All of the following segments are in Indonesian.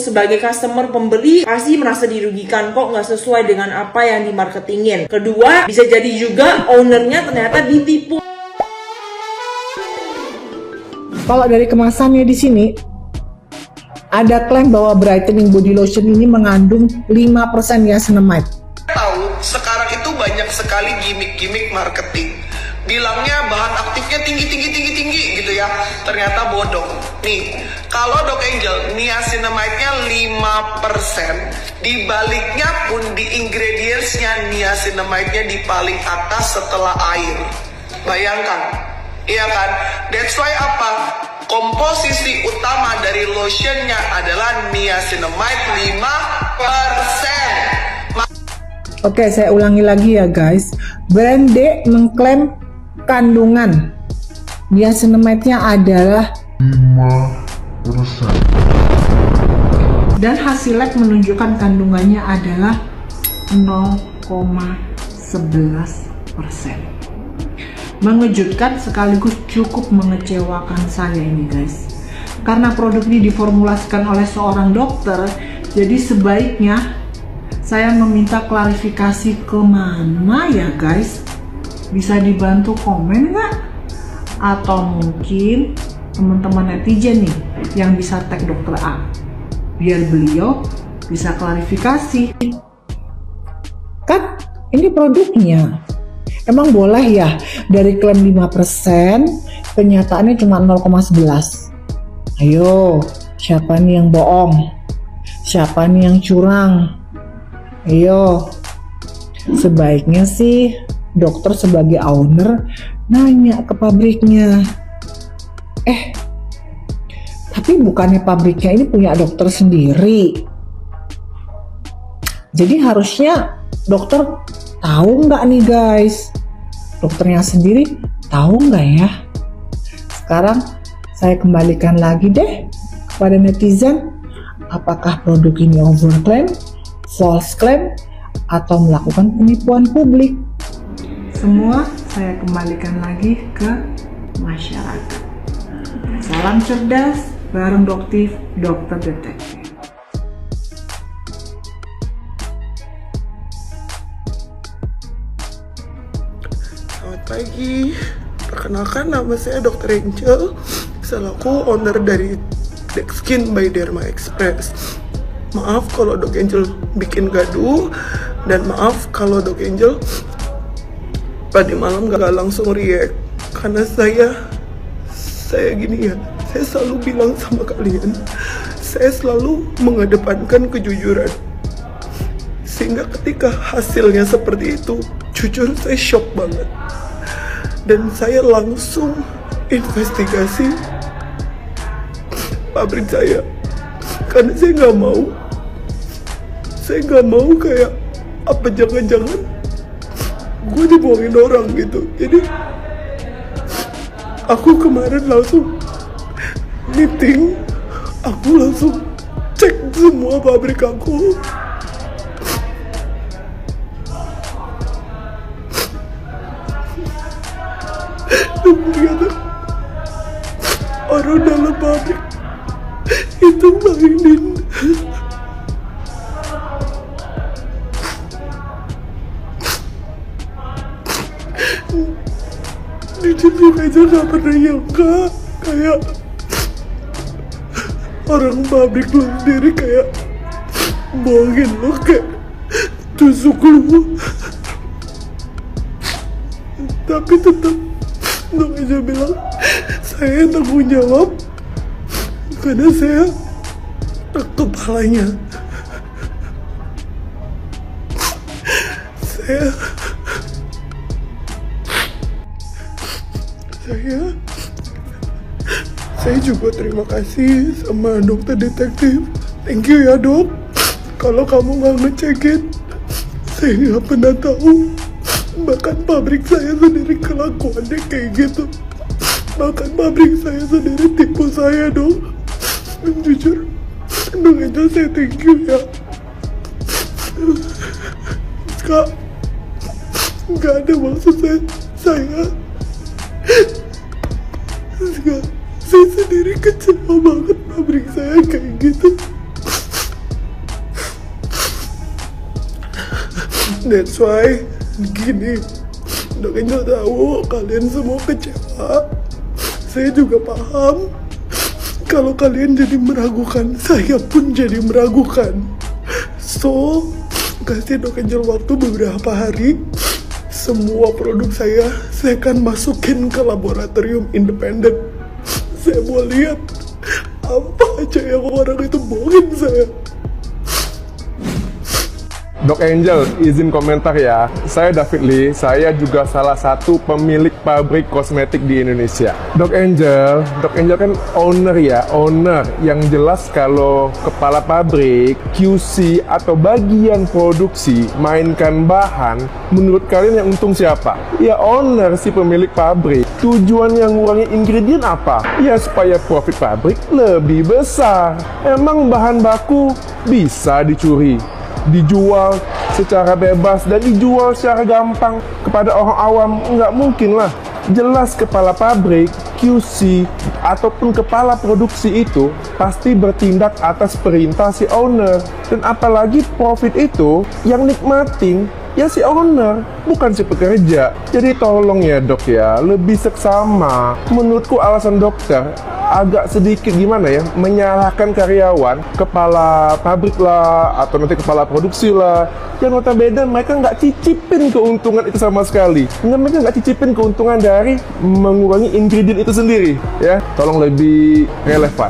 sebagai customer pembeli pasti merasa dirugikan, kok nggak sesuai dengan apa yang dimarketingin. Kedua, bisa jadi juga ownernya ternyata ditipu. Kalau dari kemasannya di sini ada klaim bahwa brightening body lotion ini mengandung 5% niacinamide. Tahu sekarang itu banyak sekali gimmick-gimmick marketing. Bilangnya bahan aktifnya tinggi gitu ya. Ternyata bodoh. Nih, kalau Doc Angel niacinamide-nya 5%, di baliknya pun di ingredients-nya niacinamide-nya di paling atas setelah air. Bayangkan, iya kan? That's why apa? Komposisi utama dari lotionnya adalah niacinamide 5%. Oke, saya ulangi lagi ya guys. Brand D mengklaim kandungan niacinamide-nya adalah 5%. Dan hasil lab menunjukkan kandungannya adalah 0,11%. Mengejutkan sekaligus cukup mengecewakan saya ini guys. Karena produk ini diformulasikan oleh seorang dokter, jadi sebaiknya saya meminta klarifikasi kemana ya guys. Bisa dibantu komen nggak? Atau mungkin teman-teman netizen nih yang bisa tag dokter A, biar beliau bisa klarifikasi. Kan ini produknya. Emang boleh ya dari klaim 5%, kenyataannya cuma 0,11. Ayo, siapa nih yang bohong? Siapa nih yang curang? Ayo, sebaiknya sih dokter sebagai owner nanya ke pabriknya. Tapi bukannya pabriknya ini punya dokter sendiri. Jadi harusnya dokter tahu nggak nih guys? Dokternya sendiri tahu nggak ya? Sekarang saya kembalikan lagi deh kepada netizen. Apakah produk ini overclaim, false claim, atau melakukan penipuan publik? Semua saya kembalikan lagi ke masyarakat. Salam cerdas bareng Doktif, Dokter Detektif. Selamat pagi, perkenalkan nama saya Dr. Angel, selaku owner dari Dexskin by Derma Express. Maaf kalau Dok Angel bikin gaduh, dan maaf kalau Dok Angel tadi malam gak langsung react. Karena saya gini ya, saya selalu bilang sama kalian, saya selalu mengedepankan kejujuran. Sehingga ketika hasilnya seperti itu, jujur saya shock banget. Dan saya langsung investigasi pabrik saya. Karena saya nggak mau kayak apa jangan-jangan gue dibohongin orang gitu. Jadi aku kemarin langsung meeting, aku langsung cek semua pabrik aku. Dan ternyata orang dalam pabrik itu mainin. Jujur aja gak pernah nyangka kayak orang pabrik lu sendiri kayak bohongin lu, kayak tusuk lu. Tapi tetap Dok aja bilang saya tanggung jawab karena saya kepalanya. Saya juga terima kasih sama dokter detektif. Thank you ya dok. Kalau kamu nggak ngecekin, saya nggak pernah tahu. Bahkan pabrik saya sendiri kelakuannya kayak gitu. Bahkan pabrik saya sendiri tipu saya dok. Dan jujur, dok aja saya thank you ya. Kak, nggak ada maksud saya. Saya sendiri kecewa banget pabrik saya kayak gitu. That's why gini, Dok Angel tahu kalian semua kecewa. Saya juga paham kalau kalian jadi meragukan, saya pun jadi meragukan. So, kasih Dok Angel waktu beberapa hari. Semua produk saya akan masukin ke laboratorium independen. Saya mau lihat apa aja yang orang itu bohongin saya. Dok Angel, izin komentar ya. Saya David Lee, saya juga salah satu pemilik pabrik kosmetik di Indonesia. Dok Angel kan owner ya, owner. Yang jelas kalau kepala pabrik, QC atau bagian produksi mainkan bahan, menurut kalian yang untung siapa? Ya owner, si pemilik pabrik. Tujuan yang ngurangi ingredient apa? Ya supaya profit pabrik lebih besar. Emang bahan baku bisa dicuri, dijual secara bebas dan dijual secara gampang kepada orang awam? Nggak mungkin lah. Jelas kepala pabrik, QC, ataupun kepala produksi itu pasti bertindak atas perintah si owner. Dan apalagi profit itu yang nikmatin ya si owner, bukan si pekerja. Jadi tolong ya dok ya, lebih seksama. Menurutku alasan dokter agak sedikit gimana ya, menyalahkan karyawan, kepala pabrik lah, atau nanti kepala produksi lah, yang notabene mereka nggak cicipin keuntungan itu sama sekali. Mereka nggak cicipin keuntungan dari mengurangi ingredient itu sendiri. Ya, tolong lebih relevan.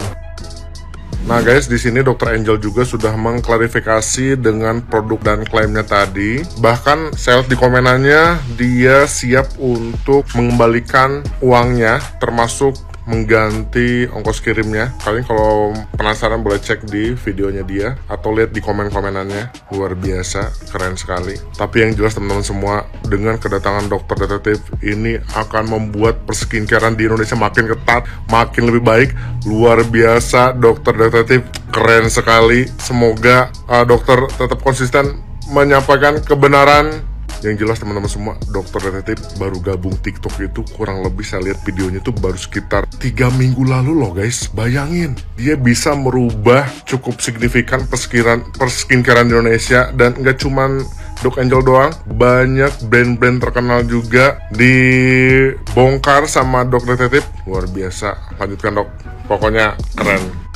Nah guys, di sini Dr. Angel juga sudah mengklarifikasi dengan produk dan klaimnya tadi. Bahkan saya lihat di komenannya, dia siap untuk mengembalikan uangnya, termasuk mengganti ongkos kirimnya. Kalian kalau penasaran boleh cek di videonya dia atau lihat di komen-komenannya. Luar biasa, keren sekali. Tapi yang jelas teman-teman semua, dengan kedatangan dokter detektif ini akan membuat perskincarean di Indonesia makin ketat, makin lebih baik. Luar biasa, dokter detektif keren sekali. Semoga dokter tetap konsisten menyampaikan kebenaran. Yang jelas teman-teman semua, dokter detektif baru gabung TikTok itu kurang lebih saya lihat videonya itu baru sekitar 3 minggu lalu loh guys. Bayangin, dia bisa merubah cukup signifikan perskincarean di Indonesia. Dan nggak cuman Dok Angel doang, banyak brand-brand terkenal juga dibongkar sama dok detektif. Luar biasa. Lanjutkan dok, pokoknya keren.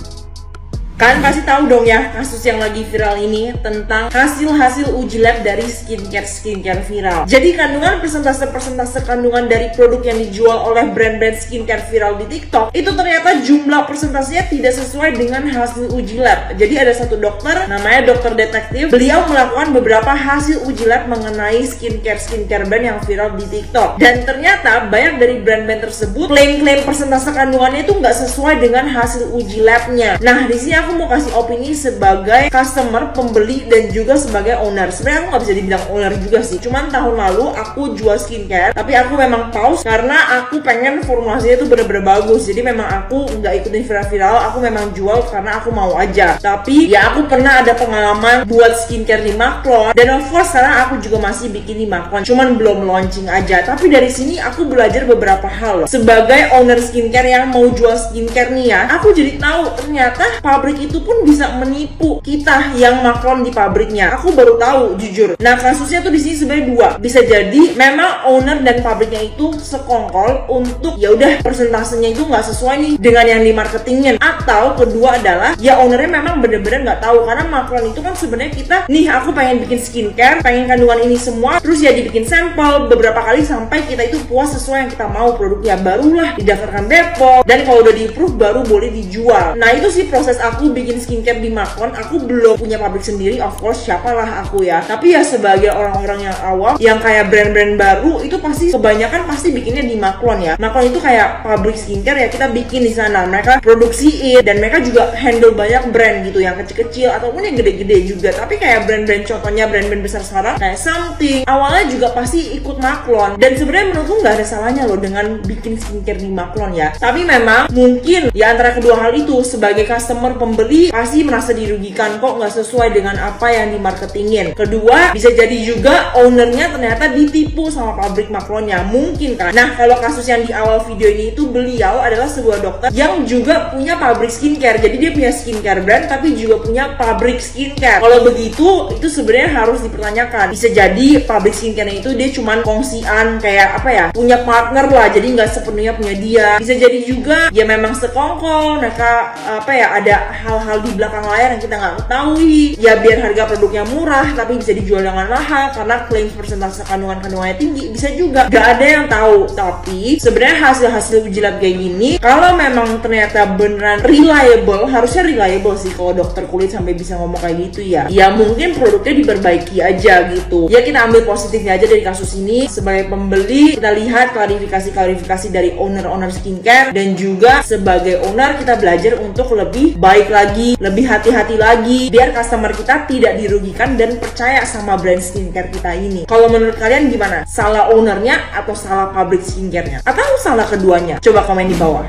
Kalian pasti tahu dong ya kasus yang lagi viral ini tentang hasil-hasil uji lab dari skincare viral. Jadi kandungan persentase kandungan dari produk yang dijual oleh brand-brand skincare viral di TikTok itu ternyata jumlah persentasenya tidak sesuai dengan hasil uji lab. Jadi ada satu dokter namanya dokter detektif. Beliau melakukan beberapa hasil uji lab mengenai skincare brand yang viral di TikTok. Dan ternyata banyak dari brand-brand tersebut klaim persentase kandungannya itu nggak sesuai dengan hasil uji labnya. Nah di sini aku mau kasih opini sebagai customer, pembeli, dan juga sebagai owner. Sebenarnya aku nggak bisa dibilang owner juga sih. Cuman tahun lalu aku jual skincare, tapi aku memang pause karena aku pengen formulasinya itu bener-bener bagus. Jadi memang aku nggak ikutin viral-viral. Aku memang jual karena aku mau aja. Tapi ya aku pernah ada pengalaman buat skincare di Maklon. Dan of course sekarang aku juga masih bikin di Maklon. Cuman belum launching aja. Tapi dari sini aku belajar beberapa hal loh. Sebagai owner skincare yang mau jual skincare nih ya, aku jadi tahu ternyata pabrik itu pun bisa menipu kita yang Maklon di pabriknya. Aku baru tahu jujur. Nah kasusnya tuh di sini sebenarnya dua. Bisa jadi memang owner dan pabriknya itu sekongkol untuk ya udah persentasenya itu nggak sesuai nih dengan yang di marketingin. Atau kedua adalah ya ownernya memang bener-bener nggak tahu, karena Maklon itu kan sebenarnya kita nih aku pengen bikin skincare, pengen kandungan ini semua, terus ya dibikin sampel beberapa kali sampai kita itu puas sesuai yang kita mau produknya, barulah didaftarkan Bepom, dan kalau udah di-approve baru boleh dijual. Nah itu sih proses aku bikin skincare di Maklon. Aku belum punya pabrik sendiri, of course siapalah aku ya. Tapi ya sebagai orang-orang yang awam yang kayak brand-brand baru itu pasti kebanyakan pasti bikinnya di Maklon ya. Maklon itu kayak pabrik skincare ya, kita bikin di sana. Mereka produksiin dan mereka juga handle banyak brand gitu, yang kecil-kecil ataupun yang gede-gede juga. Tapi kayak brand-brand, contohnya brand-brand besar sekarang kayak Something, awalnya juga pasti ikut Maklon. Dan sebenarnya menurutku nggak ada salahnya loh dengan bikin skincare di Maklon ya. Tapi memang mungkin ya antara kedua hal itu, sebagai customer pembeli pasti merasa dirugikan, kok nggak sesuai dengan apa yang dimarketingin. Kedua, bisa jadi juga ownernya ternyata ditipu sama pabrik makronnya, mungkin kan. Nah, kalau kasus yang di awal video ini itu beliau adalah sebuah dokter yang juga punya pabrik skincare. Jadi dia punya skincare brand tapi juga punya pabrik skincare. Kalau begitu, itu sebenarnya harus dipertanyakan. Bisa jadi pabrik skincare itu dia cuman kongsian kayak apa ya, punya partner lah, jadi nggak sepenuhnya punya dia. Bisa jadi juga ya memang sekongkol, mereka apa ya, ada hal-hal di belakang layar yang kita nggak ketahui. Ya biar harga produknya murah tapi bisa dijual dengan mahal karena klaim persentase kandungannya tinggi. Bisa juga, nggak ada yang tahu. Tapi sebenarnya hasil uji lab kayak gini, kalau memang ternyata beneran reliable, harusnya reliable sih kalau dokter kulit sampai bisa ngomong kayak gitu ya. Ya mungkin produknya diperbaiki aja gitu. Ya kita ambil positifnya aja dari kasus ini. Sebagai pembeli, kita lihat klarifikasi dari owner skincare, dan juga sebagai owner kita belajar untuk lebih baik lagi, lebih hati-hati lagi, biar customer kita tidak dirugikan dan percaya sama brand skincare kita ini. Kalau menurut kalian gimana? Salah ownernya atau salah pabrik skincare-nya? Atau salah keduanya? Coba komen di bawah.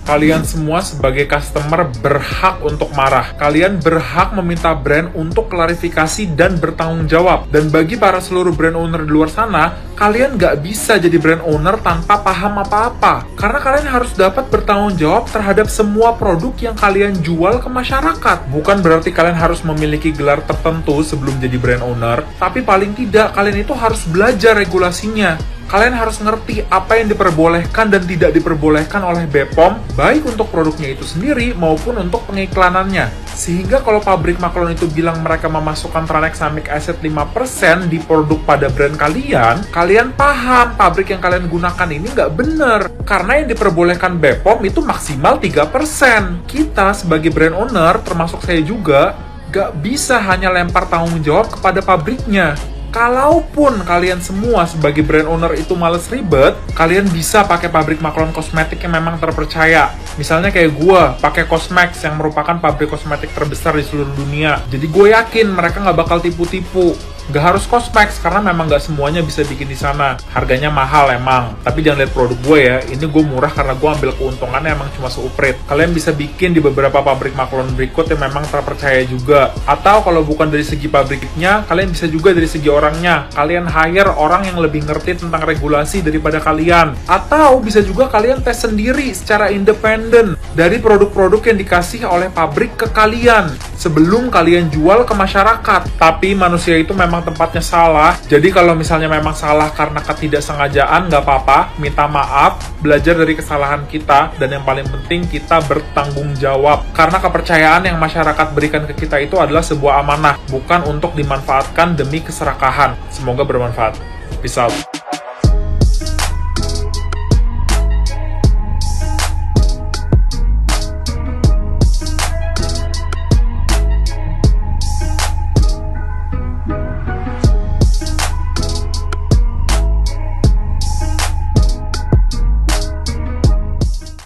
Kalian semua sebagai customer berhak untuk marah. Kalian berhak meminta brand untuk klarifikasi dan bertanggung jawab. Dan bagi para seluruh brand owner di luar sana, kalian nggak bisa jadi brand owner tanpa paham apa-apa. Karena kalian harus dapat bertanggung jawab terhadap semua produk yang kalian jual ke masyarakat. Bukan berarti kalian harus memiliki gelar tertentu sebelum jadi brand owner, tapi paling tidak kalian itu harus belajar regulasinya. Kalian harus ngerti apa yang diperbolehkan dan tidak diperbolehkan oleh BPOM, baik untuk produknya itu sendiri maupun untuk pengiklanannya. Sehingga kalau pabrik Macron itu bilang mereka memasukkan tranexamic acid 5% di produk pada brand kalian, kalian paham pabrik yang kalian gunakan ini nggak bener. Karena yang diperbolehkan BPOM itu maksimal 3%. Kita sebagai brand owner, termasuk saya juga, nggak bisa hanya lempar tanggung jawab kepada pabriknya. Kalaupun kalian semua sebagai brand owner itu males ribet, kalian bisa pakai pabrik Macron kosmetik yang memang terpercaya. Misalnya kayak gue, pakai Cosmax yang merupakan pabrik kosmetik terbesar di seluruh dunia. Jadi gue yakin mereka nggak bakal tipu-tipu. Nggak harus Cosmax, karena memang nggak semuanya bisa bikin di sana. Harganya mahal emang, tapi jangan lihat produk gue ya. Ini gue murah karena gue ambil keuntungannya emang cuma seuprit. Kalian bisa bikin di beberapa pabrik Macron berikut yang memang terpercaya juga. Atau kalau bukan dari segi pabriknya, kalian bisa juga dari segi orangnya. Kalian hire orang yang lebih ngerti tentang regulasi daripada kalian. Atau bisa juga kalian tes sendiri secara independen dari produk-produk yang dikasih oleh pabrik ke kalian sebelum kalian jual ke masyarakat. Tapi manusia itu memang tempatnya salah. Jadi kalau misalnya memang salah karena ketidaksengajaan, nggak apa-apa, minta maaf, belajar dari kesalahan kita, dan yang paling penting kita bertanggung jawab. Karena kepercayaan yang masyarakat berikan ke kita itu adalah sebuah amanah, bukan untuk dimanfaatkan demi keserakahan. Semoga bermanfaat. Peace out.